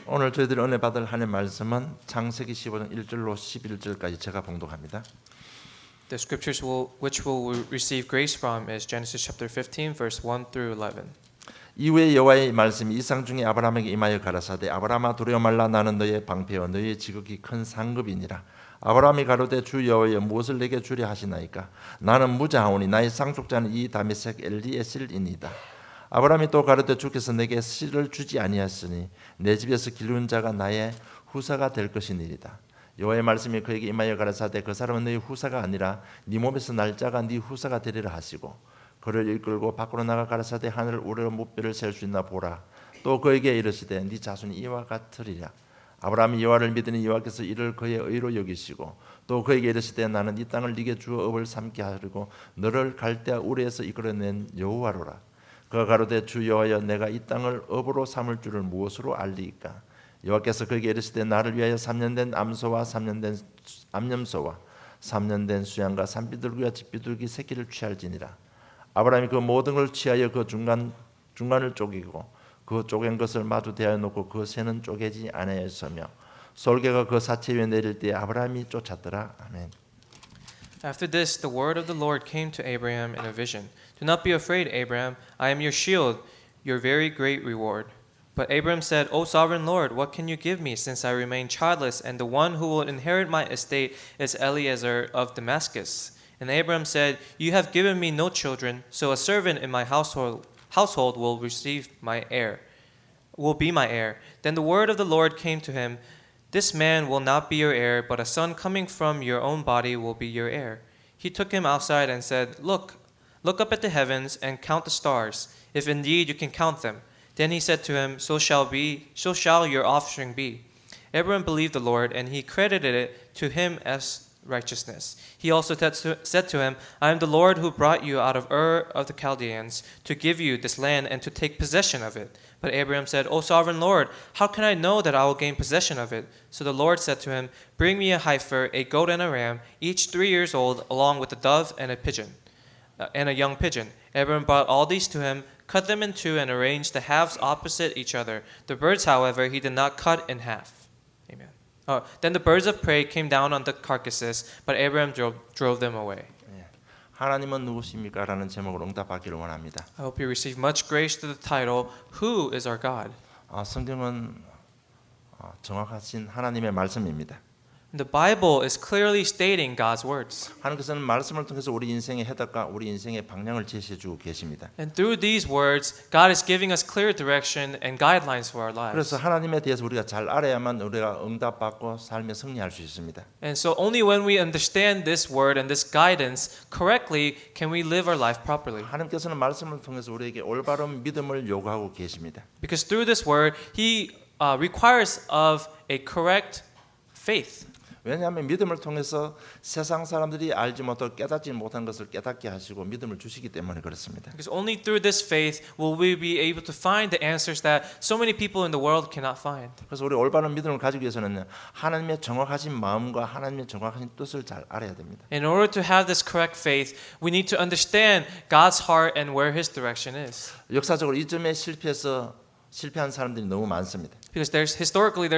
오늘 저희들이 은혜 받을 하나님의 말씀은 창세기 15장 1절로 11절까지 제가 봉독합니다. The scriptures which we'll receive grace from is Genesis chapter 15, verse 1 through 11. 이후에 여호와의 말씀이 이상 중에 아브라함에게 임하여 가라사대 아브라함아 두려워 말라 나는 너의 방패여 너의 지극히 큰 상급이니라. 아브라함이 가로되 주 여호와여 무엇을 내게 주려 하시나이까 나는 무자하오니 나의 상속자는 이 다메섹 엘리에셀이니이다. 아브라함이 또 가로되 주께서 내게 씨를 주지 아니하였으니 내 집에서 기르는 자가 나의 후사가 될 것이니이다. 여호와의 말씀이 그에게 임하여 가라사대 그 사람은 너의 후사가 아니라 네 몸에서 날 자가 네 후사가 되리라 하시고 그를 이끌고 밖으로 나가 가라사대 하늘 우러러 무뼈를 셀 수 있나 보라. 또 그에게 이르시되 네 자손이 이와 같으리라. 아브라함이 여호와를 믿으니 여호와께서 이를 그의 의로 여기시고 또 그에게 이르시되 나는 이 땅을 네게 주어 업을 삼게 하려고 너를 갈대아 우르에서 이끌어낸 여호와로라. 그가 가로되 주 여호와여 내가 이 땅을 업으로 삼을 줄을 무엇으로 알리이까. 여호와께서 그에게 이르시되 나를 위하여 3년 된 암소와 3년 된 암염소와 3년 된 수양과 산비둘기와 집비둘기 새끼를 취할지니라. 아브라함이 그 모든 걸 취하여 그 중간을 쪼개고 그 쪼갠 것을 마주 대하여 놓고 그 새는 쪼개지 아니하였으며 솔개가 그 사체 위에 내릴 때 아브라함이 쫓았더라. 아멘. After this, the word of the Lord came to Abraham in a vision. Do not be afraid, Abraham. I am your shield, your very great reward. But Abraham said, O sovereign Lord, what can you give me since I remain childless, and the one who will inherit my estate is Eliezer of Damascus? And Abraham said, You have given me no children, so a servant in my household will be my heir. Then the word of the Lord came to him, This man will not be your heir, but a son coming from your own body will be your heir. He took him outside and said, Look up at the heavens and count the stars, if indeed you can count them. Then he said to him, So shall your offspring be. Abraham believed the Lord, and he credited it to him as righteousness. He also said to him, I am the Lord who brought you out of Ur of the Chaldeans to give you this land and to take possession of it. But Abraham said, O sovereign Lord, how can I know that I will gain possession of it? So the Lord said to him, Bring me a heifer, a goat and a ram, each 3 years old, along with a dove and a young pigeon. Abraham brought all these to him, cut them in two, and arranged the halves opposite each other. The birds, however, he did not cut in half. Amen. Then the birds of prey came down on the carcasses, but Abraham drove them away. 하나님은 누구십니까? 라는 제목으로 응답받기를 원합니다. I hope you receive much grace to the title, Who is our God? 성경은 정확하신 하나님의 말씀입니다. The Bible is clearly stating God's words. 하나님께서는 말씀을 통해서 우리 인생의 해답과 우리 인생의 방향을 제시해 주고 계십니다. And through these words, God is giving us clear direction and guidelines for our lives. 그래서 하나님에 대해서 우리가 잘 알아야만 우리가 응답받고 삶에 승리할 수 있습니다. And so only when we understand this word and this guidance correctly can we live our life properly. 하나님께서는 말씀을 통해서 우리에게 올바른 믿음을 요구하고 계십니다. Because through this word, He requires of a correct faith. 왜냐하면 믿음을 통해서 세상 사람들이 알지 못하고 깨닫지 못한 것을 깨닫게 하시고 믿음을 주시기 때문에 그렇습니다. Because only through this faith will we be able to find the answers that so many people in the world cannot find. 그래서 우리 올바른 믿음을 가지기 위해서는 하나님의 정확하신 마음과 하나님의 정확하신 뜻을 잘 알아야 됩니다. In order to have this correct faith, we need to understand God's heart and where His direction is. 역사적으로 이 점에 실패한 사람들이 너무 많습니다. Because there's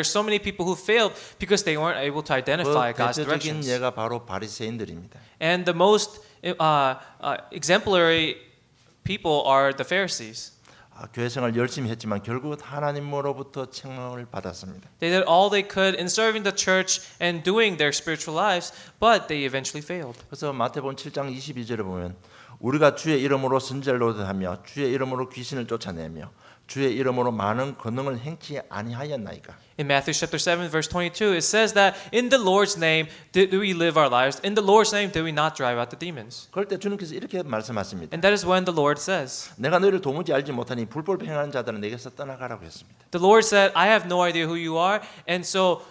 so many people who failed because they weren't able to identify God's 대표적인 directions. 예가 바로 바리새인들입니다. And the most exemplary people are the Pharisees. 교회 생활 열심히 했지만 결국 하나님으로부터 책망을 받았습니다. They did all they could in serving the church and doing their spiritual lives, but they eventually failed. 그래서 마태복음 7장 22절에 보면 우리가 주의 이름으로 선지자를 노릇하며 주의 이름으로 귀신을 쫓아내며 주의 이름으로 많은 권능을 행치 아니하였나이까. In Matthew chapter 7 verse 22 it says that in the Lord's name do we live our lives, in the Lord's name do we not drive out the demons. 그럴 때 주님께서 이렇게 말씀하십니다. And that is when the Lord says, 내가 너희를 도무지 알지 못하니 불법을 행하는 자들은 내게서 떠나가라고 했습니다. The Lord said, I have no idea who you are, and so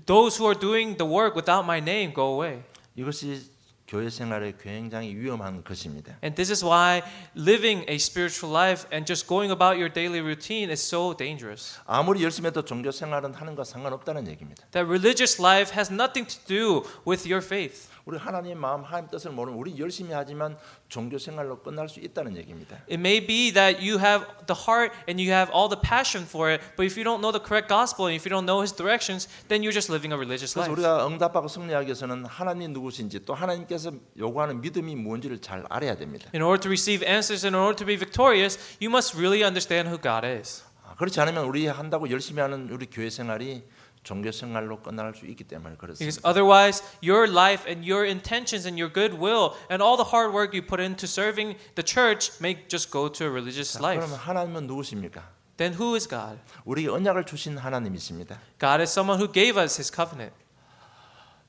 those who are doing the work without my name go away. 이것이 교회 생활에 굉장히 위험한 것입니다. And this is why living a spiritual life and just going about your daily routine is so dangerous. 아무리 열심히 해도 종교 생활은 하는 것 상관없다는 얘기입니다. That religious life has nothing to do with your faith. 우리 하나님 마음, 하나님 뜻을 모르면 우리 열심히 하지만 종교 생활로 끝날 수 있다는 얘기입니다. It may be that you have the heart and you have all the passion for it, but if you don't know the correct gospel and if you don't know His directions, then you're just living a religious 그래서 life. 우리가 응답하고 승리하기 위해서는 하나님 누구신지 또 하나님께서 요구하는 믿음이 뭔지를 잘 알아야 됩니다. In order to receive answers and in order to be victorious, you must really understand who God is. 그렇지 않으면 우리 한다고 열심히 하는 우리 교회 생활이 종교 생활로 끝날 수 있기 때문에 Because 그렇습니다. otherwise, your life and your intentions and your goodwill and all the hard work you put into serving the church may just go to a religious life. 그러면 하나님은 누구십니까? Then who is God? 우리에게 언약을 주신 하나님이십니다. God is someone who gave us His covenant.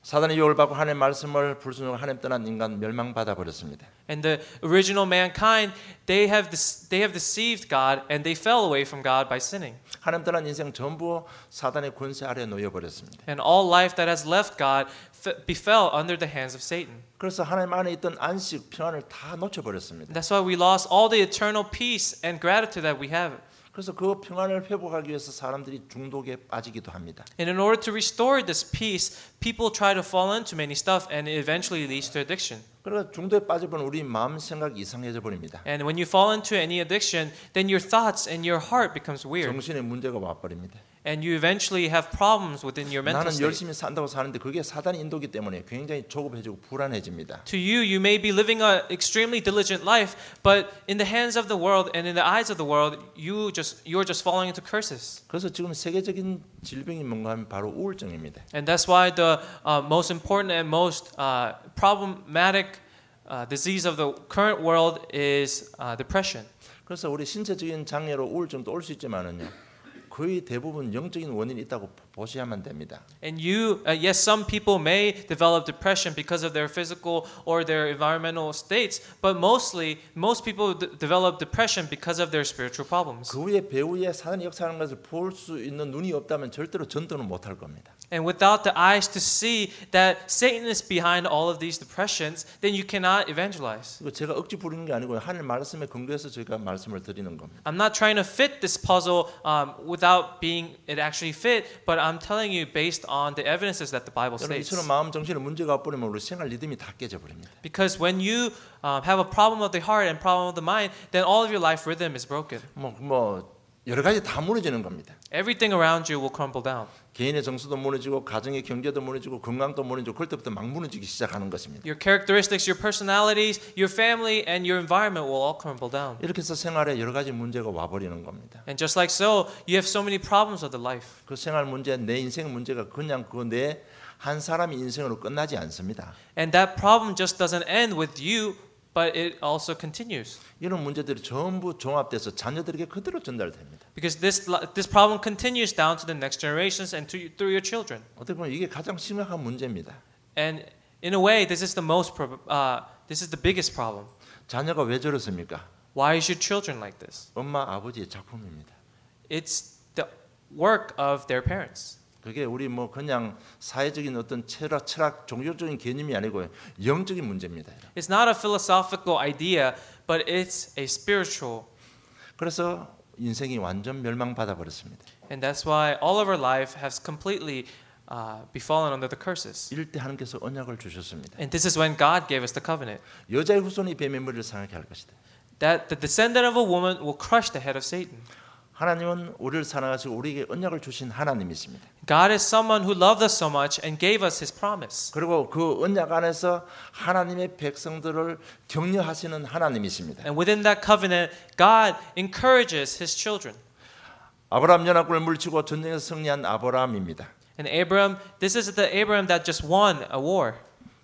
사단의 유혹을 받고 하나님의 말씀을 불순종하고 하나님 떠난 인간 멸망받아 버렸습니다. And the original mankind, they have deceived God and they fell away from God by sinning. 하나님 떠난 인생 전부 사단의 권세 아래에 놓여 버렸습니다. And all life that has left God befell under the hands of Satan. 그래서 하나님 안에 있던 안식, 평안을 다 놓쳐 버렸습니다. That's why we lost all the eternal peace and gratitude that we have. 그래서 그 평안을 회복하기 위해서 사람들이 중독에 빠지기도 합니다. And in order to restore this peace, people try to fall into many stuff and it eventually leads to addiction. 그래서 중독에 빠져버리면 우리 마음 생각이 이상해져 버립니다. And when you fall into any addiction, then your thoughts and your heart becomes weird. 정신에 문제가 와버립니다. And you eventually have problems within your mental 나는 state. 열심히 산다고 사는데 그게 사단의 인도기 때문에 굉장히 조급해지고 불안해집니다. To you, you may be living an extremely diligent life, but in the hands of the world and in the eyes of the world, you're just falling into curses. 그래서 지금 세계적인 질병이 뭔가 하면 바로 우울증입니다. And that's why the most important and most problematic disease of the current world is depression. 그래서 우리 신체적인 장애로 우울증도 올 수 있지만은요. 거의 대부분 영적인 원인이 있다고 보셔야만 됩니다. And yes, some people may develop depression because of their physical or their environmental states, but most people develop depression because of their spiritual problems. 그 후에 배후에 사단이 역사하는 것을 볼 수 있는 눈이 없다면 절대로 전도는 못할 겁니다. And without the eyes to see that Satan is behind all of these depressions, then you cannot evangelize. 이거 제가 억지 부리는 게 아니고 하나님 말씀에 근거해서 제가 말씀을 드리는 겁니다. I'm not trying to fit this puzzle without being it actually fit, but I'm telling you based on the evidences that the Bible 여러분 states. 이처럼 마음 정신에 문제가 버리면 우리 생활 리듬이 다 깨져 버립니다. Because when you have a problem of the heart and problem of the mind, then all of your life rhythm is broken. 뭐 여러 가지 다 무너지는 겁니다. Everything around you will crumble down. 개인의 정서도 무너지고 가정의 경제도 무너지고 건강도 무너지고 그럴 때부터 막 무너지기 시작하는 것입니다. Your characteristics, your personalities, your family, and your environment will all crumble down. 이렇게 해서 생활에 여러 가지 문제가 와버리는 겁니다. And just like so, you have so many problems of the life. 그 생활 문제, 내 인생 문제가 그냥 그 내 한 사람의 인생으로 끝나지 않습니다. And that problem just doesn't end with you, but it also continues. 이런 문제들이 전부 종합돼서 자녀들에게 그대로 전달됩니다. Because this problem continues down to the next generations and through your children. 어떻게 보면 이게 가장 심각한 문제입니다. And in a way, this is the biggest problem. 자녀가 왜 저렇습니까? Why is your children like this? 엄마, 아버지의 작품입니다. It's the work of their parents. 그게 우리 뭐 그냥 사회적인 어떤 철학, 종교적인 개념이 아니고 영적인 문제입니다. It's not a philosophical idea, but it's a spiritual. 그래서 인생이 완전 멸망받아 버렸습니다. And that's why all of our life has completely befallen under the curses. 이럴 때 하나님께서 언약을 주셨습니다. And this is when God gave us the covenant. 여자의 후손이 뱀의 머리를 상하게 할 것이다. That the descendant of a woman will crush the head of Satan. 하나님은 우리를 사랑하시고 우리에게 언약을 주신 하나님이십니다. God is someone who loved us so much and gave us His promise. 그리고 그 언약 안에서 하나님의 백성들을 격려하시는 하나님이십니다. And within that covenant, God encourages His children. 아브라함 연합군을 물리치고 전쟁에서 승리한 아브라함입니다. And Abraham, this is the Abraham that just won a war.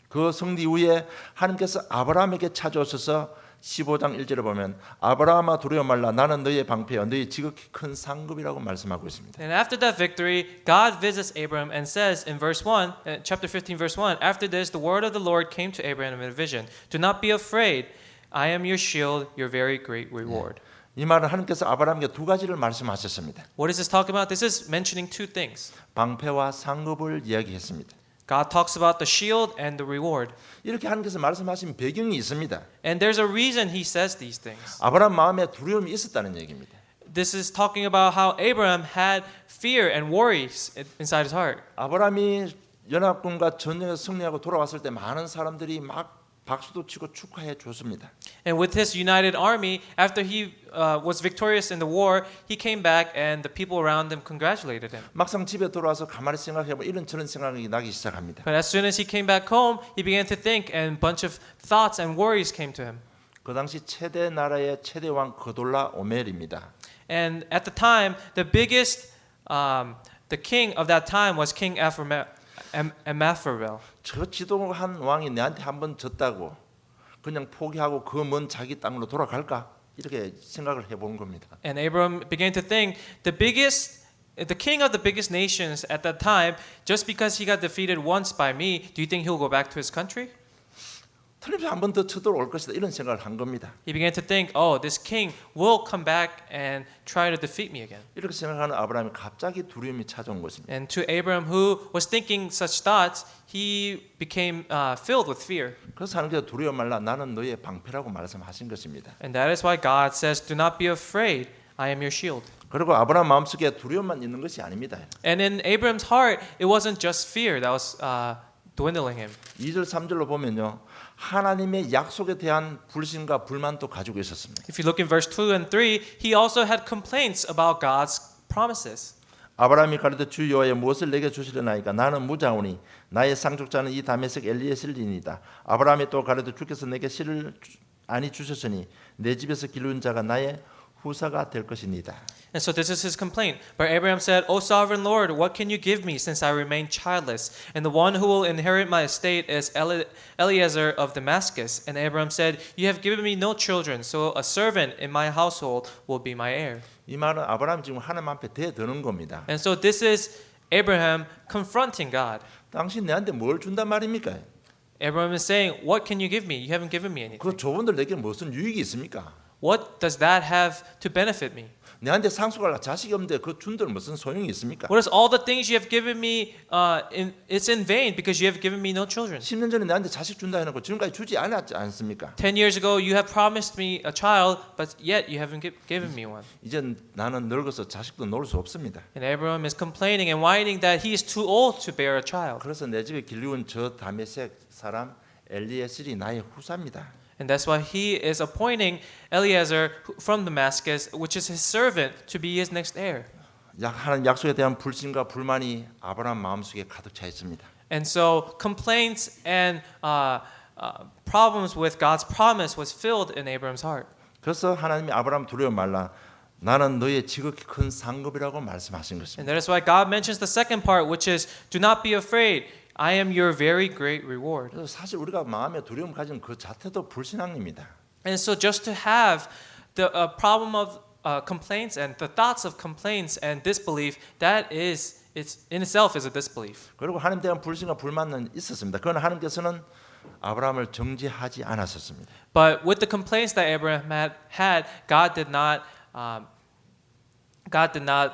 그 승리 이후에 하나님께서 아브라함에게 찾아오셔서 15장 1절에 보면 아브라함아 두려워 말라 나는 너의 방패여 너의 지극히 큰 상급이라고 말씀하고 있습니다. And after that victory, God visits Abraham and says in verse 1, chapter 15 verse 1, after this the word of the Lord came to Abraham in a vision. Do not be afraid. I am your shield, your very great reward. 이 말은 하나님께서 아브라함에게 두 가지를 말씀하셨습니다. What is this talking about? This is mentioning two things. 방패와 상급을 이야기했습니다. God talks about the shield and the reward. 이렇게 하나님께서 말씀하신 배경이 있습니다. And there's a reason he says these things. 아브라함 마음에 두려움이 있었다는 얘기입니다. This is talking about how Abraham had fear and worries inside his heart. 아브라함이 연합군과 전쟁에서 승리하고 돌아왔을 때 많은 사람들이 막 박수도 치고 축하해 줬습니다. And with his united army, after he was victorious in the war, he came back and the people around him congratulated him. 막상 집에 돌아와서 가만히 생각해보면 이런 저런 생각이 나기 시작합니다. But as soon as he came back home, he began to think, and a bunch of thoughts and worries came to him. 그 당시 최대 나라의 최대 왕 그돌라 오멜입니다. And at the time, the king of that time was King Ammaphel. 저 지도한 왕이 내한테 한번 졌다고 그냥 포기하고 그 먼 자기 땅으로 돌아갈까? 이렇게 생각을 해본 겁니다. And Abram began to think, the king of the biggest nations at that time, just because he got defeated once by me, do you think he'll go back to his country? 틀림없이 한번 더 쳐들어올 것이다 이런 생각을 한 겁니다. He began to think, oh, this king will come back and try to defeat me again. 이렇게 생각하는 아브라함이 갑자기 두려움이 찾아온 것입니다. And to Abram, who was thinking such thoughts, he became filled with fear. 그래서 하나님께서 두려워 말라 나는 너의 방패라고 말씀하신 것입니다. And that is why God says, do not be afraid, I am your shield. 그리고 아브라함 마음속에 두려움만 있는 것이 아닙니다. And in Abram's heart, it wasn't just fear that was dwindling him. 2절 3절로 보면요. 하나님의 약속에 대한 불신과 불만도 가지고 있었습니다. If you look in verse 2 and 3, he also had complaints about God's promises. 아브라함이 가로되 주 여호와여 무엇을 내게 주시려나이까 나는 무자오니 나의 상속자는 이 다메섹 엘리에셀이니이다. 아브라함이 또 가로되 주께서 내게 씨를 아니 주셨으니 내 집에서 기르는 자가 나의 후사가 될 것이니이다. And so this is his complaint. But Abraham said, O sovereign Lord, what can you give me since I remain childless? And the one who will inherit my estate is Eliezer of Damascus. And Abraham said, you have given me no children, so a servant in my household will be my heir. 이 말은 아브라함 지금 하나님 앞에 대드는 겁니다. And so this is Abraham confronting God. 당신 내한테 뭘 준단 말입니까? Abraham is saying, what can you give me? You haven't given me anything. 그 조분들 내게 무슨 유익이 있습니까? What does that have to benefit me? 내한테 상속할 자식이 없는데 그 준들 무슨 소용이 있습니까? What is all the things you have given me? It's in vain because you have given me no children. 10년 전에 내한테 자식 준다 해놓고 지금까지 주지 않았지 않습니까? 10 years ago, you have promised me a child, but yet you haven't given me one. 이제 나는 늙어서 자식도 놓을 수 없습니다. And Abraham is complaining and whining that he is too old to bear a child. 그래서 내 집에 길리온 저 다메섹 사람 엘리에셀이 나의 후사입니다. And that's why he is appointing Eliezer from Damascus, which is his servant, to be his next heir. 하나님 약속에 대한 불신과 불만이 아브라함 마음속에 가득 차 있습니다. And so complaints and problems with God's promise was filled in Abraham's heart. 그래서 하나님이 아브라함 두려워 말라 나는 너의 지극히 큰 상급이라고 말씀하신 것입니다. And that is why God mentions the second part, which is, do not be afraid. I am your very great reward. 그래서 사실 우리가 마음에 두려움 가진 그 자체도 불신앙입니다. And so just to have the problem of complaints and the thoughts of complaints and disbelief, that is, it's in itself is a disbelief. 그리고 하나님에 대한 불신과 불만은 있었습니다. 그러나 하나님께서는 아브라함을 정죄하지 않았었습니다. But with the complaints that Abraham had, God did not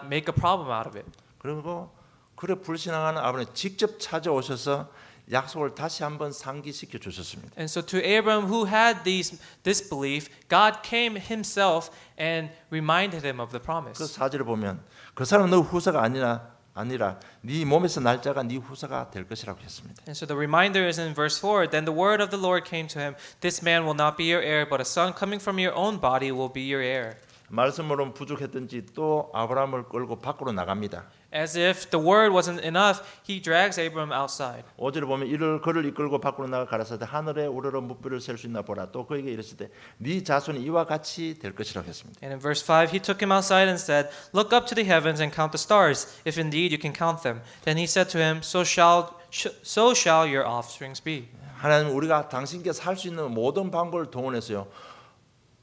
make a problem out of it. 그리고 그래 불신앙하는 아브라함이 직접 찾아오셔서 약속을 다시 한번 상기시켜 주셨습니다. And so to Abraham, who had this belief, God came Himself and reminded him of the promise. 그 4절을 보면 그 사람은 너 후사가 아니라 네 몸에서 날 자가 네 후사가 될 것이라고 했습니다. And so the reminder is in verse 4. Then the word of the Lord came to him. This man will not be your heir, but a son coming from your own body will be your heir. 말씀으로는 부족했던지 또 아브라함을 끌고 밖으로 나갑니다. As if the word wasn't enough, he drags Abram outside. 5절에 보면 그를 이끌고 밖으로 나가 가라사대 하늘에 우러러 무뼈를 셀 수 있나 보라. 또 그에게 이르시되 네 자손이 이와 같이 될 것이라고 했습니다. And in verse 5, he took him outside and said, Look up to the heavens and count the stars, if indeed you can count them. Then he said to him, So shall your offsprings be. 하나님 우리가 당신께서 할 수 있는 모든 방법을 동원해서요.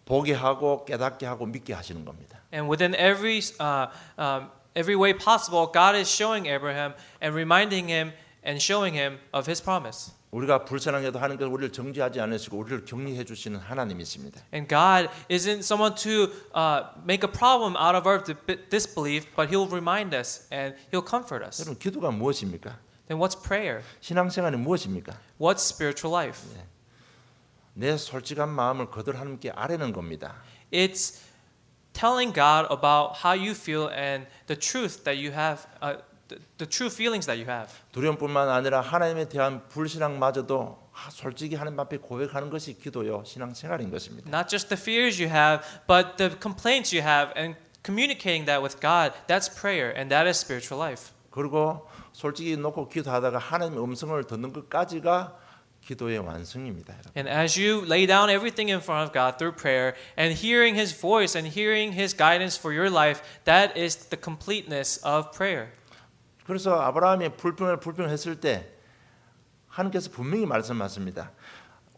보게 하고 깨닫게 하고 믿게 하시는 겁니다. And within every way possible, God is showing Abraham and reminding him and showing him of His promise. 우리가 불신앙해도 하나님께서 우리를 정죄하지 않으시고 우리를 격리해 주시는 하나님이십니다. And God isn't someone to make a problem out of our disbelief, but He'll remind us and He'll comfort us. 여러분 기도가 무엇입니까? Then what's prayer? 신앙생활이 무엇입니까? What's spiritual life? 내 솔직한 마음을 거들 하나님께 아뢰는 겁니다. It's telling God about how you feel and the truth that you have, the true feelings that you have. 두려움뿐만 아니라 하나님에 대한 불신앙마저도 솔직히 하나님 앞에 고백하는 것이 기도요 신앙생활인 것입니다. Not just the fears you have, but the complaints you have, and communicating that with God. That's prayer, and that is spiritual life. 그리고 솔직히 놓고 기도하다가 하나님의 음성을 듣는 것까지가 기도의 완성입니다. 여러분. And as you lay down everything in front of God through prayer and hearing His voice and hearing His guidance for your life, that is the completeness of prayer. 그래서 아브라함이 불평했을 때 하나님께서 분명히 말씀하십니다.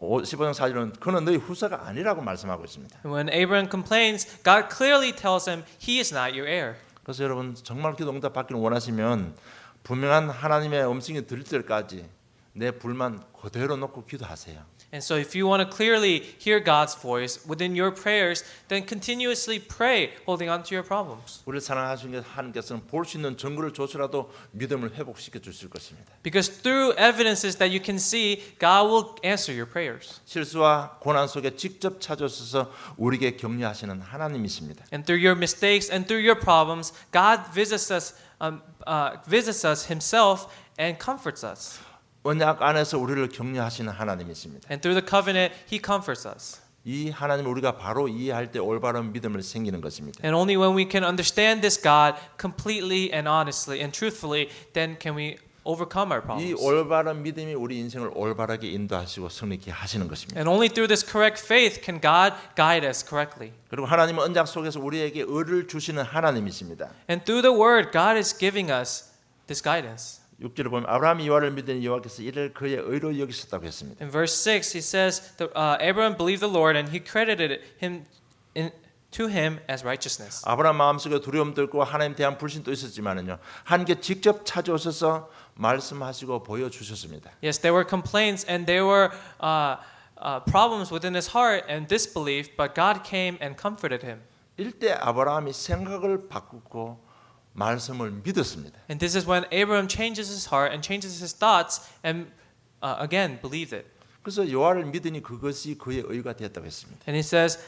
15장 4절은 그는 너희 후사가 아니라고 말씀하고 있습니다. And when Abraham complains, God clearly tells him he is not your heir. 그래서 여러분 정말 기도 응답 받기를 원하시면 분명한 하나님의 음성이 들릴 때까지 내 불만 그대로 놓고 기도하세요. And so if you want to clearly hear God's voice within your prayers, then continuously pray, holding on to your problems. 우리를 사랑하시는 하나님께서는 볼 수 있는 증거를 줘서라도 믿음을 회복시켜 주실 것입니다. Because through evidences that you can see, God will answer your prayers. 실수와 고난 속에 직접 찾아오셔서 우리에게 격려하시는 하나님이십니다. And through your mistakes and through your problems, God visits us Himself and comforts us. 언약 안에서 우리를 격려하시는 하나님이십니다. And through the covenant, He comforts us. 이 하나님을 우리가 바로 이해할 때 올바른 믿음을 생기는 것입니다. And only when we can understand this God completely and honestly and truthfully, then can we overcome our 이 problems. 올바른 믿음이 우리 인생을 올바르게 인도하시고 승리케 하시는 것입니다. And only through this correct faith can God guide us correctly. 그리고 하나님은 언약 속에서 우리에게 의를 주시는 하나님이십니다. And through the Word, God is giving us this guidance. 6절을 보면 아브라함이 여호와를 믿더니 여호와께서 이를 그의 의로 여기셨다고 했습니다. In verse 6, he says, Abraham believed the Lord and He credited to him as righteousness. 아브라함 마음속에 두려움도 있고 하나님에 대한 불신도 있었지만은요. 하나님께 직접 찾아오셔서 말씀하시고 보여주셨습니다. Yes, there were complaints and there were problems within his heart and disbelief, but God came and comforted him. 이때 아브라함이 생각을 바꾸고 말씀을 믿었습니다. And this is when Abraham changes his heart and changes his thoughts and again believed it. 그래서 여호와를 믿으니 그것이 그의 의가 되었다고 했습니다. And he says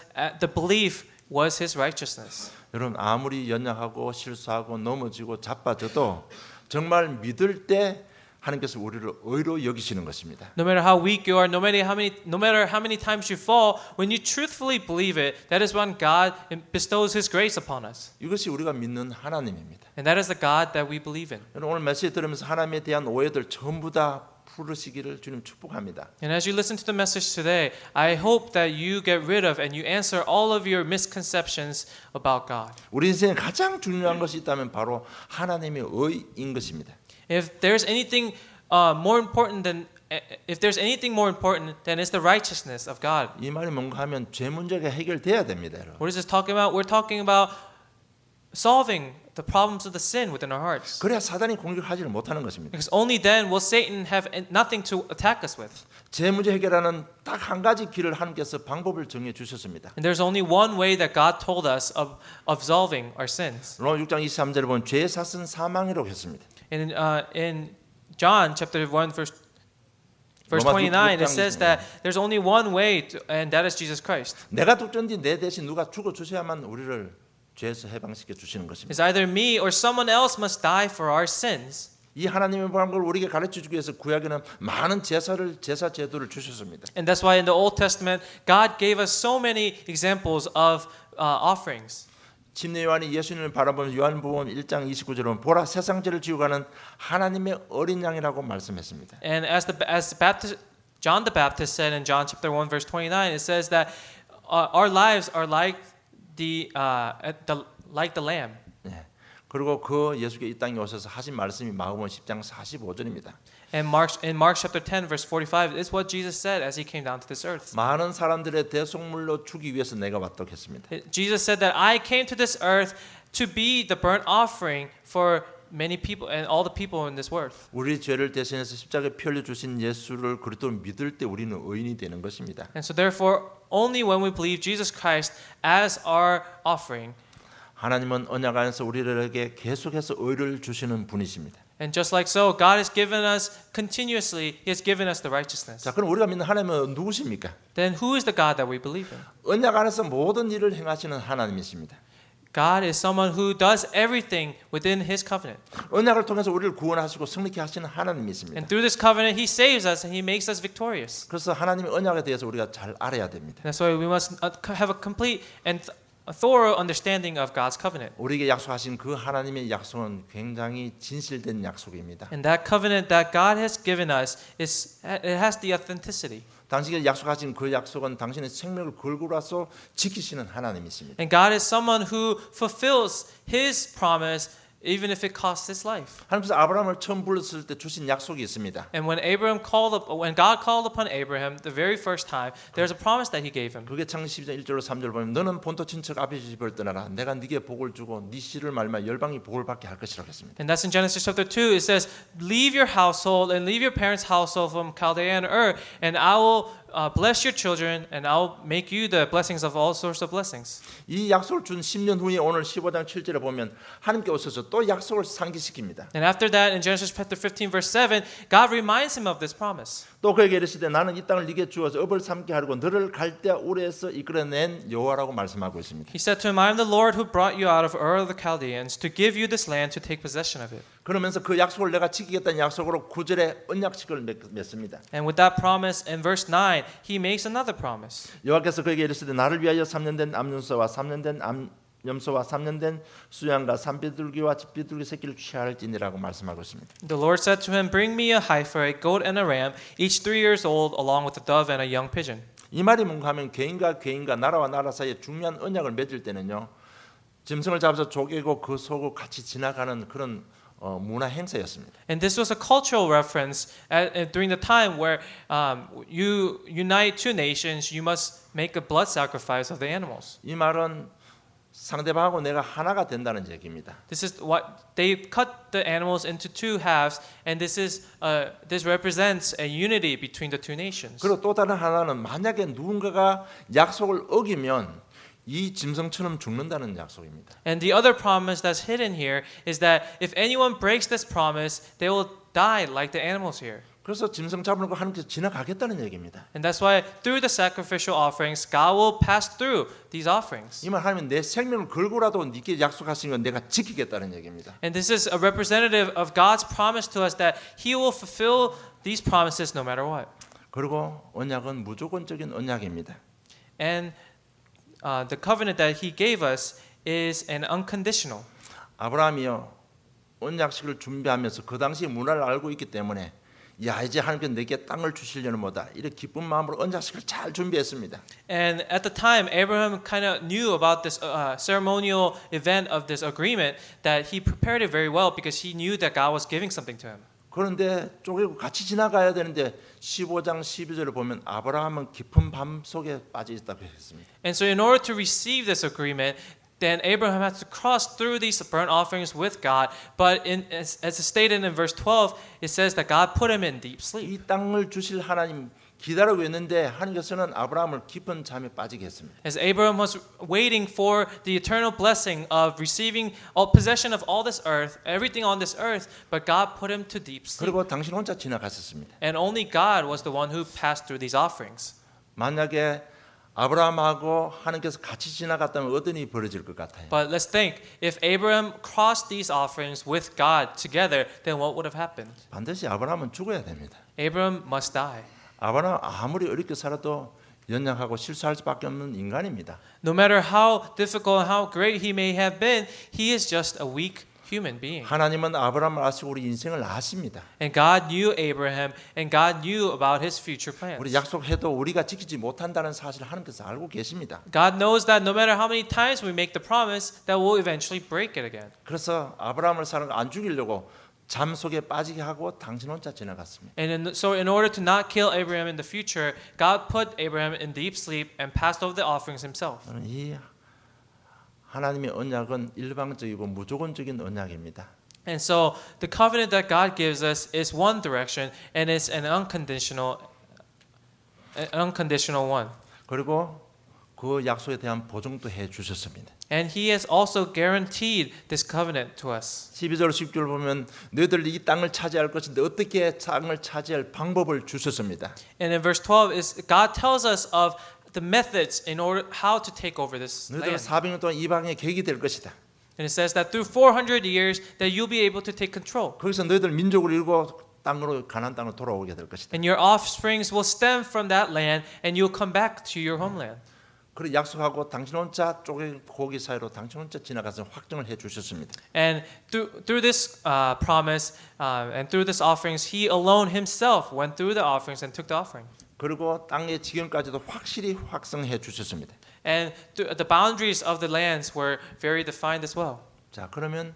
the belief was his righteousness. 여러분 아무리 연약하고 실수하고 넘어지고 자빠져도 정말 믿을 때 하나님께서 우리를 의로 여기시는 것입니다. No matter how weak you are, no matter how many times you fall, when you truthfully believe it, that is when God bestows His grace upon us. 이것이 우리가 믿는 하나님입니다. And that is the God that we believe in. 여러분 오늘 메시지 들으면서 하나님에 대한 오해들 전부 다 풀으시기를 주님 축복합니다. And as you listen to the message today, I hope that you get rid of and you answer all of your misconceptions about God. 우리 인생에 가장 중요한 것이 있다면 바로 하나님의 의인 것입니다. If there's anything more important than it's the righteousness of God. 이 말이 뭔가 하면 죄 문제가 해결돼야 됩니다, 여러분. What is this talking about? We're talking about solving the problems of the sin within our hearts. 그래야 사단이 공격하지를 못하는 것입니다. Because only then will Satan have nothing to attack us with. 죄 문제 해결하는 딱 한 가지 길을 하나님께서 방법을 정해 주셨습니다. And there's only one way that God told us of absolving our sins. 로마 6장 23절에 보면 죄의 삭은 사망이라고 했습니다. And in John chapter 1 verse 29 it says that there's only one way and that is Jesus Christ. 내가 독전지 내 대신 누가 죽어 주셔야만 우리를 죄에서 해방시켜 주시는 것입니다. It's either me or someone else must die for our sins. 이 하나님의 방법을 우리에게 가르쳐 주기 위해서 구약에는 많은 제사 제도를 주셨습니다. And that's why in the Old Testament God gave us so many examples of offerings. 침례 요한이 예수님을 바라보면 요한복음 1장 29절은 보라 세상 죄를 지고 가는 하나님의 어린 양이라고 말씀했습니다. And as John the Baptist said in John chapter 1 verse 29, it says that our lives are like the lamb. 네. 그리고 그 예수께 이 땅에 오셔서 하신 말씀이 마가복음 10장 45절입니다. And in Mark chapter 10 verse 45 is what Jesus said as He came down to this earth. 많은 사람들의 대속물로 주기 위해서 내가 왔다고 했습니다. Jesus said that I came to this earth to be the burnt offering for many people and all the people in this world. 우리 죄를 대신해서 십자가에 피 흘려 주신 예수를 그리스도를 믿을 때 우리는 의인이 되는 것입니다. And so therefore only when we believe Jesus Christ as our offering, 하나님은 언약 안에서 우리에게 계속해서 의를 주시는 분이십니다. and just like so, God has given us continuously. He has given us the righteousness. 자, 그럼 우리가 믿는 하나님은 누구십니까? Then who is the God that we believe in? 언약 안에서 모든 일을 행하시는 하나님이십니다. God is someone who does everything within His covenant. 언약을 통해서 우리를 구원하시고 승리케 하시는 하나님이 있습니다. And through this covenant, He saves us and He makes us victorious. 그래서 하나님의 언약에 대해서 우리가 잘 알아야 됩니다. That's why we must have a complete and a thorough understanding of God's covenant. 우리에게 약속하신 그 하나님의 약속은 굉장히 진실된 약속입니다. And that covenant that God has given us it has the authenticity. 당신에게 약속하신 그 약속은 당신의 생명을 걸고라서 지키시는 하나님이십니다. And God is someone who fulfills His promise even if it costs his life. 하나님께서 아브라함을 처음 불렀을 때 주신 약속이 있습니다. And when God called upon Abraham the very first time, there's a promise that He gave him. 그게 창세기 12장 1절로 3절 보면 너는 본토 친척 아비 집을 떠나라. 내가 네게 복을 주고 네 씨를 말미암아 열방이 복을 받게 할 것이라고 했습니다. And that's in Genesis chapter 2. It says, "Leave your household and leave your parents' household from Chaldean Ur, and I will bless your children, and I'll make you the blessings of all sorts of blessings." 이 약속을 준 10년 후에 오늘 15장 7절에 보면 하나님께 오셔서 또 약속을 상기시킵니다. And after that, in Genesis chapter 15, verse 7, God reminds him of this promise. 또 그에게 이르시되 나는 이 땅을 네게 주어서 업을 삼게 하려고 너를 갈대아 우르에서 이끌어낸 여호와라고 말씀하고 있습니다. He said to him, "I am the Lord who brought you out of Ur of the Chaldeans to give you this land to take possession of it." 그러면서 그 약속을 내가 지키겠다는 약속으로 9절에 언약식을 맺습니다. And with that promise, in verse 9, he makes another promise. 여호와께서 그에게 이르시되 나를 위하여 3년 된 암염소와 3년 된 염소와 3년 된 수양과 산비둘기와 집비둘기 새끼를 취할지니라고 말씀하고 있습니다. The Lord said to him, "Bring me a heifer, a goat, and a ram, each 3 years old, along with a dove and a young pigeon." 이 말이 뭔가 하면 개인과 개인과 나라와 나라 사이에 중요한 언약을 맺을 때는요. 짐승을 잡아서 쪼개고 그 속을 같이 지나가는 그런 문화 행사였습니다. And this was a cultural reference during the time where you unite two nations, you must make a blood sacrifice of the animals. 이 말은 상대방하고 내가 하나가 된다는 얘기입니다. This is what they cut the animals into two halves, and this represents a unity between the two nations. 그리고 또 다른 하나는 만약에 누군가가 약속을 어기면 이 짐승처럼 죽는다는 약속입니다. And the other promise that's hidden here is that if anyone breaks this promise, they will die like the animals here. 그래서 짐승 잡으려고 하나님께서 지나가겠다는 얘기입니다. And that's why through the sacrificial offerings, God will pass through these offerings. 이 말 하나님은 내 생명을 걸고라도 네게 약속하신 건 내가 지키겠다는 얘기입니다. And this is a representative of God's promise to us that He will fulfill these promises no matter what. 그리고 언약은 무조건적인 언약입니다. And the covenant that He gave us is an unconditional. 아브라함이요 언약식을 준비하면서 그 당시의 문화를 알고 있기 때문에 야 이제 하나님께서 내게 땅을 주시려는 뭐다 이렇게 기쁜 마음으로 언약식을 잘 준비했습니다. And at the time, Abraham kind of knew about this ceremonial event of this agreement, that he prepared it very well because he knew that God was giving something to him. 그런데 쪼개고 같이 지나가야 되는데 15장 12절을 보면 아브라함은 깊은 밤 속에 빠져 있다고 했습니다. And so in order to receive this agreement, then Abraham had to cross through these burnt offerings with God. But as stated in verse 12, it says that God put him in deep sleep. 이 땅을 주실 하나님 기다리고 있는데 하나님께서는 아브라함을 깊은 잠에 빠지게 했습니다. As Abraham was waiting for the eternal blessing of receiving all possession of all this earth, everything on this earth, but God put him to deep sleep. 그리고 당신 혼자 지나갔었습니다. And only God was the one who passed through these offerings. 만약에 아브라함하고 하나님께서 같이 지나갔다면 어떤 일이 벌어질 것 같아요? But let's think, if Abraham crossed these offerings with God together, then what would have happened? 반드시 아브라함은 죽어야 됩니다. Abraham must die. 아브라함 아무리 어렵게 살아도 연약하고 실수할 수밖에 없는 인간입니다. No matter how difficult and how great he may have been, he is just a weak human being. 하나님은 아브라함을 아시고 우리 인생을 아십니다. And God knew Abraham, and God knew about his future plans. 우리 약속해도 우리가 지키지 못한다는 사실을 하나님께서 알고 계십니다. God knows that no matter how many times we make the promise, that we'll eventually break it again. 그래서 아브라함을 안 죽이려고 잠 속에 빠지게 하고 당신 혼자 지나갔습니다. And so in order to not kill Abraham in the future, God put Abraham in deep sleep and passed over the offerings himself. 이 하나님의 언약은 일방적이고 무조건적인 언약입니다. And so the covenant that God gives us is one direction, and it's an unconditional one. 그리고 그 약속에 대한 보증도 해 주셨습니다. And He has also guaranteed this covenant to us. 12절 10절 보면 너희들이 이 땅을 차지할 것인데 어떻게 땅을 차지할 방법을 주셨습니다. And in verse 12 is God tells us of the methods in order how to take over this 너희들은 land. 400년 동안 이방의 객이 될 것이다. And it says that through 400 years that you'll be able to take control. 거기서 너희들 민족을 이루고 땅으로 가나안 땅으로 돌아오게 될 것이다. And your offsprings will stem from that land and you'll come back to your homeland. 그래 약속하고 당신 혼자 쪼개 고기 사이로 당신 혼자 지나가서 확정을 해 주셨습니다. And through this promise and through this offerings, He alone Himself went through the offerings and took the offering. 그리고 땅의 지경까지도 확실히 확성해 주셨습니다. And the boundaries of the lands were very defined as well. 자, 그러면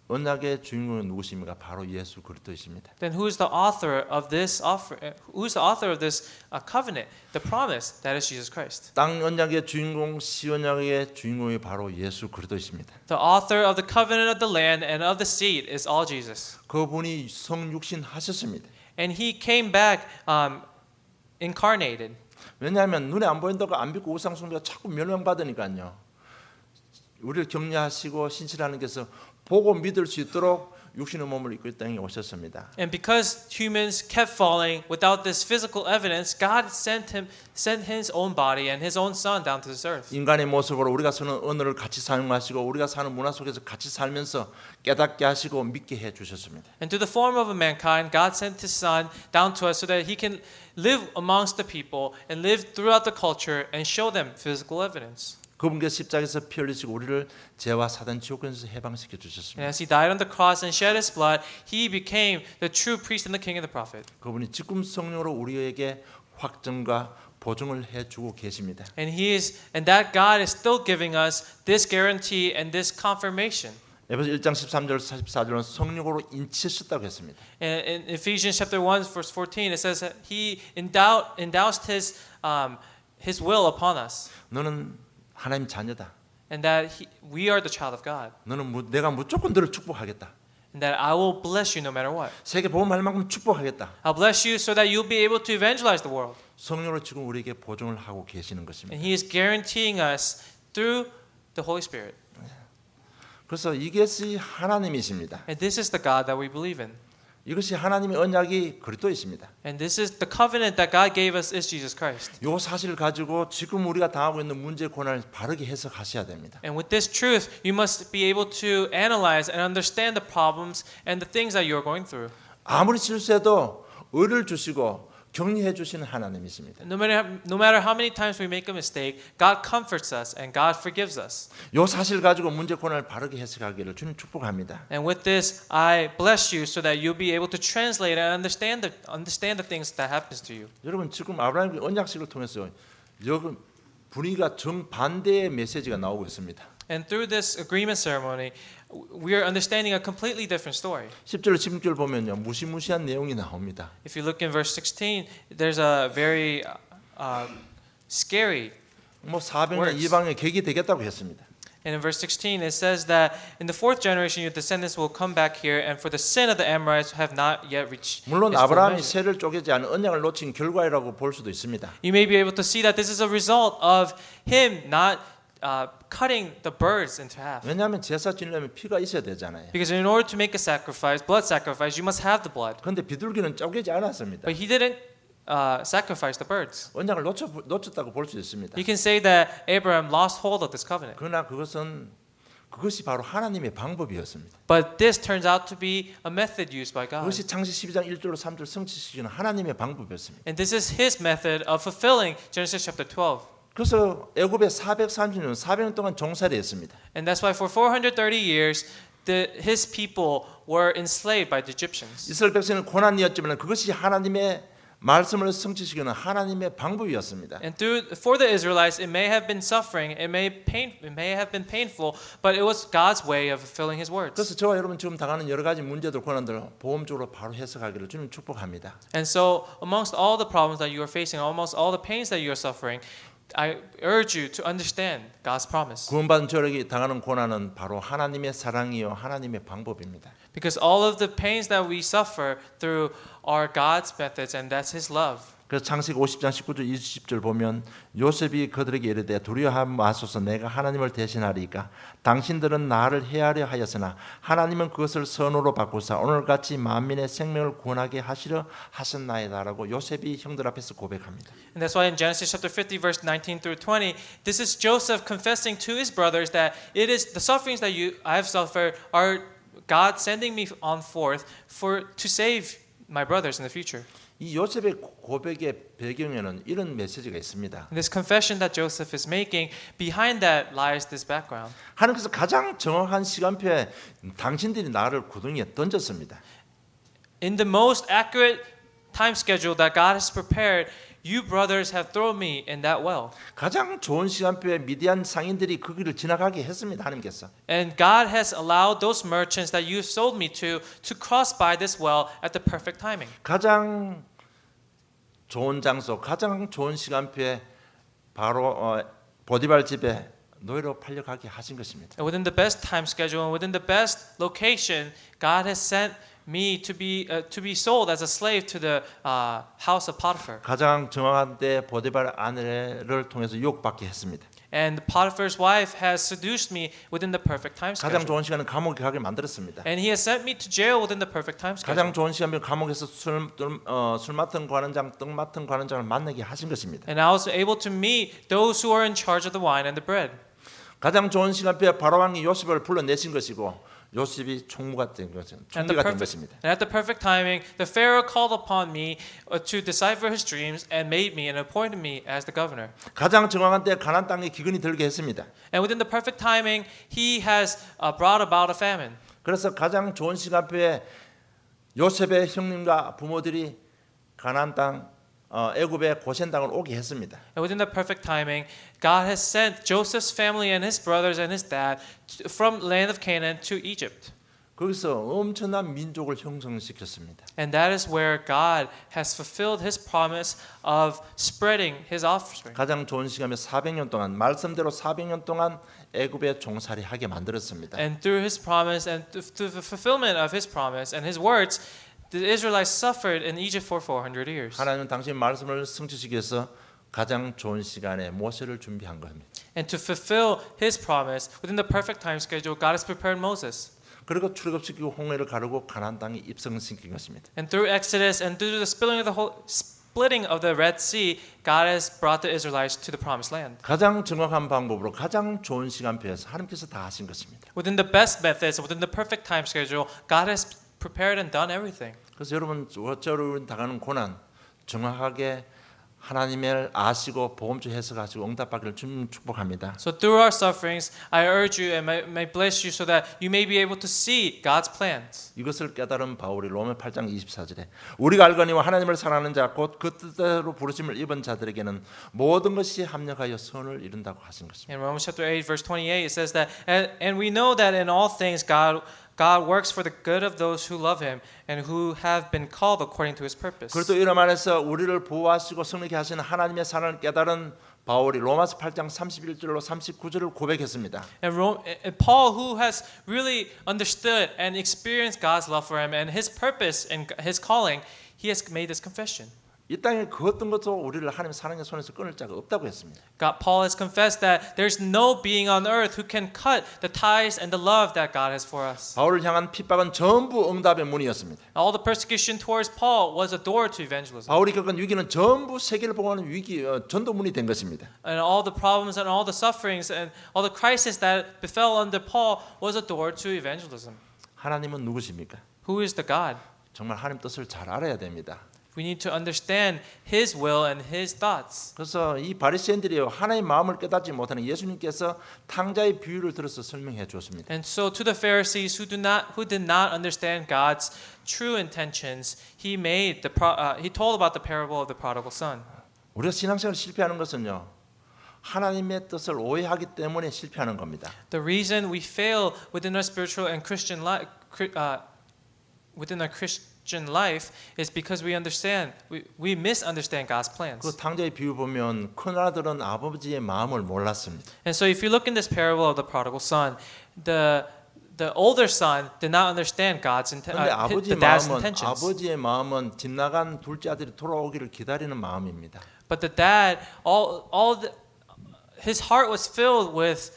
언약의 주인공은 누구십니까? 바로 예수 그리스도이십니다. Then who is the author of this who is the author of this covenant, the promise that is Jesus Christ? 땅 언약의 주인공, 시 언약의 주인공이 바로 예수 그리스도이십니다. The author of the covenant of the land and of the seed is all Jesus. 그분이 성육신 하셨습니다. And He came back incarnated. 왜냐하면 눈에 안 보인다고 안 믿고 우상 숭배가 자꾸 멸망받으니까요. 우리를 격려하시고 신실하나님께서 보고 믿을 수 있도록 육신의 몸을 입고 이 땅에 오셨습니다. And because humans kept falling without this physical evidence, God sent His own body and His own Son down to this earth. 인간의 모습으로 우리가 쓰는 언어를 같이 사용하시고 우리가 사는 문화 속에서 같이 살면서 깨닫게 하시고 믿게 해 주셨습니다. And to the form of a mankind, God sent His Son down to us so that He can live amongst the people and live throughout the culture and show them physical evidence. 그분께서 십자가에서 피 흘리시고 우리를 죄와 사단 지옥에서 해방시켜 And 주셨습니다. as He died on the cross and shed His blood, He became the true priest and the king and the prophet. 그분이 지금 성령으로 우리에게 확증과 보증을 해 주고 계십니다. And that God is still giving us this guarantee and this confirmation. 에베소 1장 13절 14절은 성령으로 인치셨다고 했습니다. And in Ephesians chapter 1 verse 14 it says that He endows His will upon us. 너는 하나님 자녀다. And that we are the child of God. 너는 내가 무조건 너를 축복하겠다. And that I will bless you no matter what. 세계 복음할 만큼 축복하겠다. I'll bless you so that you'll be able to evangelize the world. 성령으로 지금 우리에게 보증을 하고 계시는 것입니다. And He is guaranteeing us through the Holy Spirit. 그래서 이것이 하나님이십니다. And this is the God that we believe in. 이것이 하나님의 언약이 그리스도이십니다. And this is the covenant that God gave us is Jesus Christ. 이 사실을 가지고 지금 우리가 당하고 있는 문제 고난을 바르게 해석하셔야 됩니다. And with this truth, you must be able to analyze and understand the problems and the things that you are going through. 아무리 실수해도 의를 주시고 격려해 주시는 하나님이십니다. No matter how many times we make a mistake, God comforts us and God forgives us. 이 사실 가지고 문제 고난을 바르게 해석하기를 주님 축복합니다. And with this, I bless you so that you'll be able to translate and understand the things that happens to you. 여러분 지금 아브라함의 언약식을 통해서 여기 분위기가 정반대의 메시지가 나오고 있습니다. And through this agreement ceremony, we are understanding a completely different story. 10절 16절 보면요. 무시무시한 내용이 나옵니다. If you look in verse 16, there's a very scary. 뭐 400년 words. 이방의 객이 되겠다고 했습니다. And in verse 16 it says that in the fourth generation your descendants will come back here and for the sin of the Amorites have not yet reached 물론 its full 아브라함이 measure. 세를 쪼개지 않은 언약을 놓친 결과라고 볼 수도 있습니다. You may be able to see that this is a result of him not cutting the birds into half. 왜냐하면 제사 지내려면 피가 있어야 되잖아요. Because in order to make a sacrifice, blood sacrifice, you must have the blood. 그런데 비둘기는 쪼개지 않았습니다. But he didn't sacrifice the birds. 언약을 놓쳤다고 볼 수 있습니다. You can say that Abraham lost hold of this covenant. 그러나 그것이 바로 하나님의 방법이었습니다. But this turns out to be a method used by God. 그것이 창세 12장 1절로 3절 성취시키는 하나님의 방법이었습니다. And this is his method of fulfilling Genesis chapter 12. 그래서 애굽에 400년 동안 종살이했습니다. And that's why for 430 years his people were enslaved by the Egyptians. 이스라엘 백성은 고난이었지만 그것이 하나님의 말씀을 성취시키는 하나님의 방법이었습니다. And for the Israelites, it may have been suffering, it may have been painful, but it was God's way of fulfilling His words. 그래서 저와 여러분 지금 당하는 여러 가지 문제들, 고난들 보험적으로 바로 해석하기를 주님 축복합니다. And so, amongst all the problems that you are facing, almost all the pains that you are suffering, I urge you to understand God's promise. 구원받은 저에게 당하는 고난은 바로 하나님의 사랑이요 하나님의 방법입니다. Because all of the pains that we suffer through are God's methods, and that's His love. 그래서 창세기 50장 19절 20절 보면 요셉이 그들에게 이르되 두려워하지 마소서 내가 하나님을 대신하리이까 당신들은 나를 해하려 하였으나 하나님은 그것을 선으로 바꾸사 오늘같이 만민의 생명을 구원하게 하시려 하셨나이다라고 요셉이 형들 앞에서 고백합니다. And that's why in Genesis chapter 50 verse 19 through 20, this is Joseph confessing to his brothers that it is the sufferings that I have suffered are God sending me on forth to save my brothers in the future. 이 요셉의 고백의 배경에는 이런 메시지가 있습니다. And this confession that Joseph is making, behind that lies this background. 하나님께서 가장 정확한 시간표에 당신들이 나를 구덩이에 던졌습니다. In the most accurate time schedule that God has prepared, you brothers have thrown me in that well. 가장 좋은 시간표에 미디안 상인들이 그 길을 지나가게 했습니다. 하나님께서. And God has allowed those merchants that you sold me to cross by this well at the perfect timing. 가장 좋은 장소, 가장 좋은 시간표에 바로 보디발 집에 노예로 팔려가게 하신 것입니다. And within the best time schedule and within the best location, God has sent me to be sold as a slave to the house of Potiphar. 가장 정확한 때 보디발 아내를 통해서 유혹받게 했습니다. And Potiphar's wife has seduced me within the perfect time 가장 schedule. 좋은 시간은 감옥에 가게 만들었습니다. And he has sent me to jail within the perfect time schedule. 가장 좋은 시간은 감옥에서 술 맡은 관원장, 떡 맡은 관원장을 만나게 하신 것입니다. And I was able to meet those who are in charge of the wine and the bread. 가장 좋은 시간표에 바로왕이 요셉을 불러내신 것이고 요셉이 총무가 된 것은 총리가 된 것입니다. And at the perfect timing, the Pharaoh called upon me to decipher his dreams and made me and appointed me as the governor. 가장 정확한 때 가나안 땅에 기근이 들게 했습니다. And within the perfect timing, he has brought about a famine. 그래서 가장 좋은 시간표에 요셉의 형님과 부모들이 가나안 땅 애굽의 고센 땅을 오게 했습니다. And within the perfect timing, God has sent Joseph's family and his brothers and his dad from land of Canaan to Egypt. 거기서 엄청난 민족을 형성시켰습니다. And that is where God has fulfilled his promise of spreading his offspring. 가장 좋은 시간에 400년 동안 말씀대로 400년 동안 애굽에 종살이하게 만들었습니다. And through his promise and through the fulfillment of his promise and his words, the Israelites suffered in Egypt for 400 years. 하나님은 당신 말씀을 성취시키기 위해서 가장 좋은 시간에 모세를 준비한 겁니다. And to fulfill his promise within the perfect time schedule, God has prepared Moses. 그리고 출애굽시키고 홍해를 가르고 가나안 땅에 입성시킨 것입니다. And through Exodus and through the splitting of the Red Sea, God has brought the Israelites to the promised land. 가장 정확한 방법으로 가장 좋은 시간표에서 하나님께서 다 하신 것입니다. Within the best methods, within the perfect time schedule, God has prepared and done everything. 그래서 여러분 저를 당하는 고난 정확하게 하나님을 아시고 복음주 해석하시고 응답받기를 주님 축복합니다. So through our sufferings, I urge you and may bless you so that you may be able to see God's plans. 이것을 깨달은 바울이 로마 8장 24절에 우리가 알거니와 하나님을 사랑하는 자 곧 그 뜻대로 부르심을 입은 자들에게는 모든 것이 합력하여 선을 이룬다고 하신 것입니다. In Romans chapter 8 verse 28 it says that and we know that in all things God works for the good of those who love him and who have been called according to his purpose. 그리고 또 이런 말에서 우리를 보호하시고 승리케 하시는 하나님의 사랑을 깨달은 바울이 로마서 8장 31절로 39절을 고백했습니다. And Paul, who has really understood and experienced God's love for him and his purpose and his calling, he has made this confession. 이 땅에 그 어떤 것도 우리를 하나님의 사랑의 손에서 끊을 자가 없다고 했습니다. Paul has confessed that there's no being on earth who can cut the ties and the love that God has for us. 바울을 향한 핍박은 전부 응답의 문이었습니다. All the persecution towards Paul was a door to evangelism. 바울이 겪은 위기는 전부 세계를 보호하는 위기 전도문이 된 것입니다. And all the problems and all the sufferings and all the crisis that befell under Paul was a door to evangelism. 하나님은 누구십니까? Who is the God? 정말 하나님 뜻을 잘 알아야 됩니다. We need to understand His will and His thoughts. 그래서 이 바리새인들이 하나님의 마음을 깨닫지 못하는 예수님께서 탕자의 비유를 들어서 설명해 주었습니다. And so to the Pharisees who did not understand God's true intentions, He told about the parable of the prodigal son. 우리가 신앙생활 실패하는 것은요. 하나님의 뜻을 오해하기 때문에 실패하는 겁니다. The reason we fail within our spiritual and Christian life, within our Christian life is because we misunderstand God's plans. 그 탕자의 비유 보면 큰 아들은 아버지의 마음을 몰랐습니다. And so if you look in this parable of the prodigal son, the the older son did not understand 그런데 the dad's intentions. 아버지의 마음은 집 나간 둘째 아들이 돌아오기를 기다리는 마음입니다. But the dad, his heart was filled with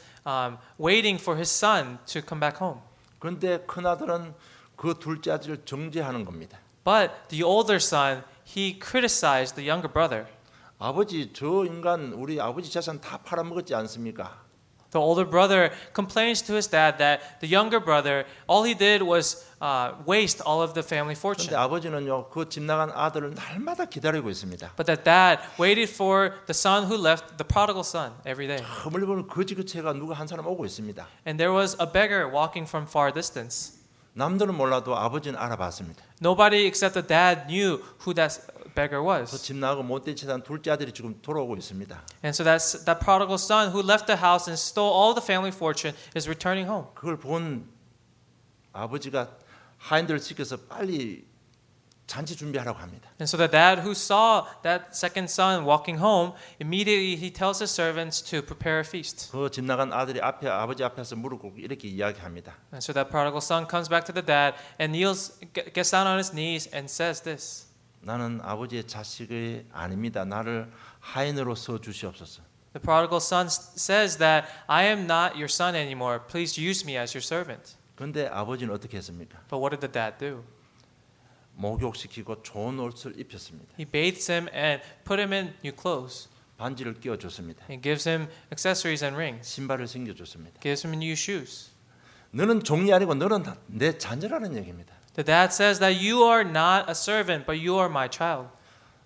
waiting for his son to come back home. 그런데 큰 아들은 그 둘째 아들을 정죄하는 겁니다. But the older son, he criticized the younger brother. 아버지 저 인간 우리 아버지 재산 다 팔아먹었지 않습니까? The older brother complains to his dad that the younger brother, all he did was waste all of the family fortune. 그런데 아버지는요 그 집 나간 아들을 날마다 기다리고 있습니다. But that dad waited for the son who left, the prodigal son, every day. 멀리 보면 거지그체가 누가 한 사람 오고 있습니다. And there was a beggar walking from far distance. 남들은 몰라도 아버지는 알아봤습니다. Nobody except the dad knew who that beggar 그 was. 집 나가고 못된 채 산 둘째 아들이 지금 돌아오고 있습니다. And so that prodigal son who left the house and stole all the family fortune is returning home. 그걸 본 아버지가 하인들을 시켜서 빨리 잔치 준비하라고 합니다. And so the dad who saw that second son walking home, immediately he tells his servants to prepare a feast. 그 집 나간 아들이 아버지 앞에서 무릎 꿇고 이렇게 이야기합니다. And so that prodigal son comes back to the dad and gets down on his knees and says this. 나는 아버지의 자식이 아닙니다. 나를 하인으로서 주시옵소서. The prodigal son says that I am not your son anymore. Please use me as your servant. 그런데 아버지는 어떻게 했습니까? But what did the dad do? 목욕시키고 좋은 옷을 입혔습니다. He bathes him and put him in new clothes. 반지를 끼워줬습니다. He gives him accessories and rings. 신발을 신겨줬습니다. Gives him new shoes. 너는 종이 아니고 너는 내 자녀라는 얘기입니다. The dad says that you are not a servant, but you are my child.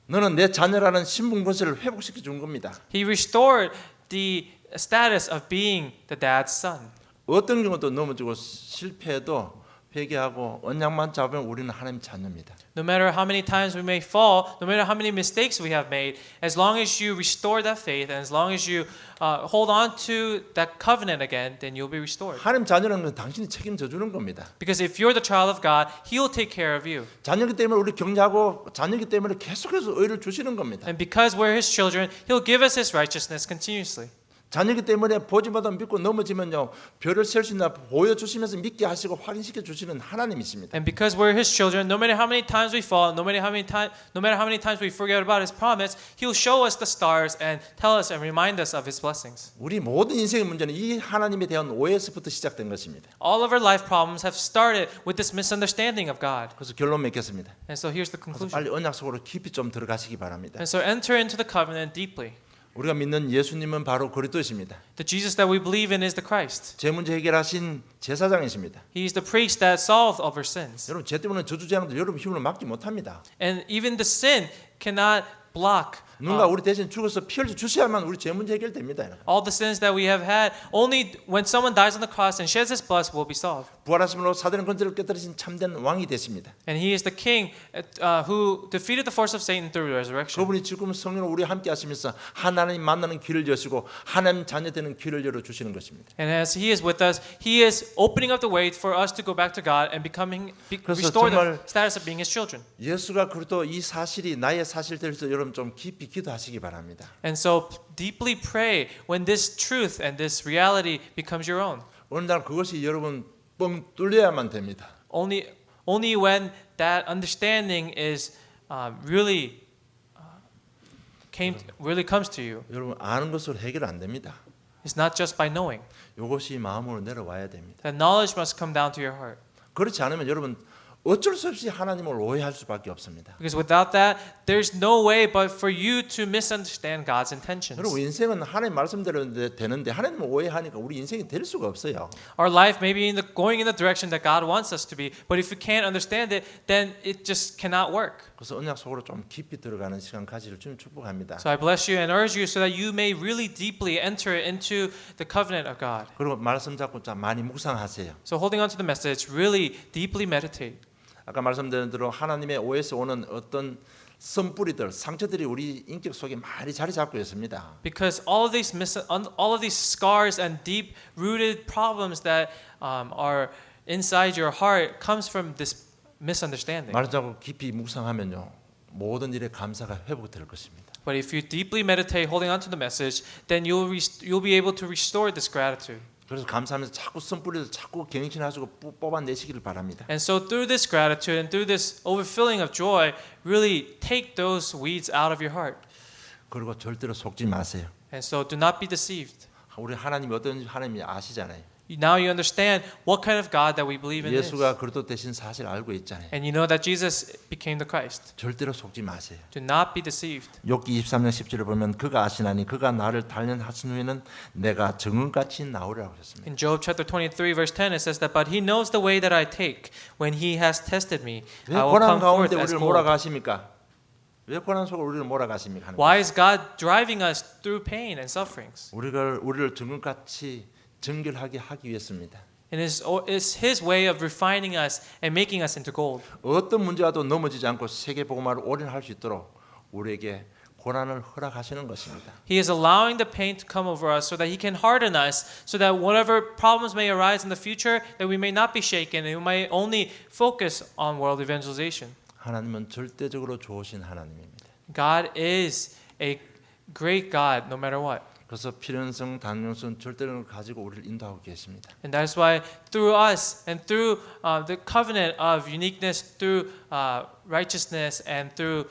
너는 내 자녀라는 신분 권세를 회복시켜 준 겁니다. He restored the status of being the dad's son. 어떤 경우도 넘어지고 실패해도 회개하고 언약만 잡으면 우리는 하나님 자녀입니다. No matter how many times we may fall, no matter how many mistakes we have made, as long as you restore that faith and as long as you hold on to that covenant again, then you'll be restored. 하나님 자녀라는 건 당신이 책임져 주는 겁니다. Because if you're the child of God, He will take care of you. 자녀이기 때문에 우리 격려하고 자녀이기 때문에 계속해서 의를 주시는 겁니다. And because we're His children, He'll give us His righteousness continuously. 자녀이기 때문에 보지마다 믿고 넘어지면요 별을 셀 수 있나 보여주시면서 믿게 하시고 확인시켜 주시는 하나님이십니다. And because we're His children, no matter how many times we fall, no matter how many times we forget about His promise, He'll show us the stars and tell us and remind us of His blessings. 우리 모든 인생의 문제는 이 하나님에 대한 오해에서부터 시작된 것입니다. All of our life problems have started with this misunderstanding of God. 그래서 결론 맺겠습니다. And so here's the 그래서 conclusion. 빨리 언약 속으로 깊이 좀 들어가시기 바랍니다. And so enter into the covenant deeply. 우리가 믿는 예수님은 바로 그리스도이십니다. The Jesus that we believe in is the Christ. 제 문제 해결하신 제사장이십니다. He is the priest that solved all our sins. 여러분 죄 때문에 저주재앙도 여러분 힘으로 막지 못합니다. And even the sin cannot block 누군가 우리 대신 죽어서 피 흘려 주셔야만 우리 죄 문제 해결됩니다. all the sins that we have had. Only when someone dies on the cross and sheds his blood will be solved. 부활하심으로 사단의 권세를 깨뜨리신 참된 왕이 되십니다. And he is the king who defeated the force of Satan through resurrection. 그분이 지금 성령으로 우리 함께 하시면서 하나님 만나는 길을 여시고 하나님 자녀 되는 길을 열어 주시는 것입니다. And as he is with us, he is opening up the way for us to go back to God and restore the status of being his children. 예수가 그리스도 이 사실이 나의 사실 될 때 여러분 좀 깊이 기도하시기 바랍니다. And so deeply pray when this truth and this reality becomes your own. 어느 날 그것이 여러분 뻥 뚫려야만 됩니다. Only when that understanding is really comes to you. 여러분 아는 것으로 해결 안 됩니다. It's not just by knowing. 이것이 마음으로 내려와야 됩니다. That knowledge must come down to your heart. 그렇지 않으면 여러분 어쩔 수 없이 하나님을 오해할 수밖에 없습니다. Because without that, there's no way but for you to misunderstand God's intentions. 여러분 인생은 하나님 말씀대로 되는데 하나님을 오해하니까 우리 인생이 될 수가 없어요. Our life may be going in the direction that God wants us to be, but if we can't understand it, then it just cannot work. 그래서 언약 속으로 좀 깊이 들어가는 시간 가지를 주님 축복합니다. So I bless you and urge you so that you may really deeply enter into the covenant of God. 그리고 말씀 잡고 좀 많이 묵상하세요. So holding on to the message, really deeply meditate. 아까 말씀드린 대로 하나님의 오해에서 오는 어떤 선뿌리들, 상처들이 우리 인격 속에 많이 자리 잡고 있습니다. Because all of these scars and deep-rooted problems that are inside your heart comes from this misunderstanding. 말씀 잡고 깊이 묵상하면요, 모든 일에 감사가 회복될 것입니다. But if you deeply meditate, holding on to the message, then you'll be able to restore this gratitude. 그래서 감사하면서 자꾸 선 뿌려서 자꾸 경영신하시고 뽑아내시기를 바랍니다. And so through this gratitude and through this overfilling of joy, really take those weeds out of your heart. 그리고 절대로 속지 마세요. And so do not be deceived. 우리 하나님이 어떤 하나님인지 아시잖아요. Now you understand what kind of God that we believe in is. 예수가 그리스도 되신 사실 알고 있잖아요. And you know that Jesus became the Christ. 절대로 속지 마세요. Do not be deceived. 욥기 23장 10절을 보면 그가 아시나니 그가 나를 단련하신 후에는 내가 정은같이 나오리라고 하셨습니다. In Job chapter 23 verse 10 it says that but he knows the way that I take. When he has tested me, 왜 I will 고난 come forth 가운데 as 우리를 gold. 몰아가십니까? 왜 고난 속으로 우리를 몰아가십니까? Why is God driving us through pain and sufferings? 우리를 정은같이 정결하게 하기 위해서입니다. It is His way of refining us and making us into gold. 어떤 문제와도 넘어지지 않고 세계 복음화를 올인할 수 있도록 우리에게 고난을 허락하시는 것입니다. He is allowing the pain to come over us so that He can harden us, so that whatever problems may arise in the future, that we may not be shaken and we may only focus on world evangelization. 하나님은 절대적으로 좋으신 하나님입니다. God is a great God, no matter what. 그래서 필연성, 단용성, 절대를 가지고 우리를 인도하고 계십니다. And that is why through us and through the covenant of uniqueness, through righteousness, and through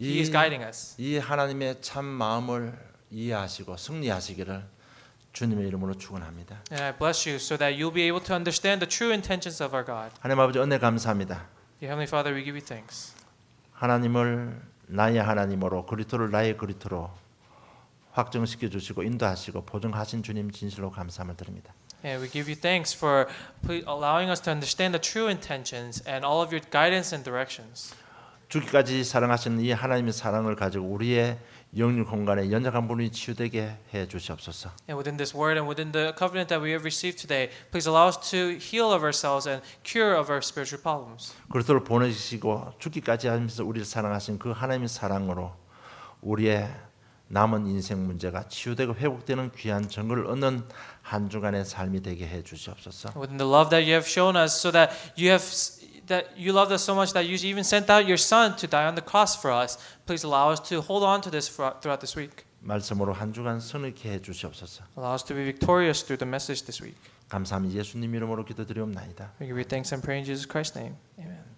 He is guiding us. 이 하나님의 참 마음을 이해하시고 승리하시기를 주님의 이름으로 축원합니다. And I bless you so that you'll be able to understand the true intentions of our God. 하나님 아버지 은혜 감사합니다. Dear Heavenly Father, we give you thanks. 하나님을 나의 하나님으로 그리스도를 나의 그리스도로 확정시켜 주시고 인도하시고 보증하신 주님 진실로 감사함을 드립니다. And we give you thanks for allowing us to understand the true intentions and all of your guidance and directions. 죽기까지 사랑하시는 이 하나님의 사랑을 가지고 우리의 영육 공간에 연약한 분이 치유되게 해 주시옵소서. And within this word and within the covenant that we have received today, please allow us to heal of ourselves and cure of our spiritual problems. 그리스도를 보내시고 죽기까지 하면서 우리를 사랑하신 그 하나님의 사랑으로 우리의 남은 인생 문제가 치유되고 회복되는 귀한 정글을 얻는 한 주간의 삶이 되게 해 주시옵소서. Within the love that you have shown us, so that you loved us so much that you even sent out your Son to die on the cross for us. Please allow us to hold on to this throughout this week. 말씀으로 한 주간 선하게 해 주시옵소서. Allow us to be victorious through the message this week. 감사합니다. 예수님 이름으로 기도드리옵나이다. We give you thanks and praise in Jesus Christ's name. Amen.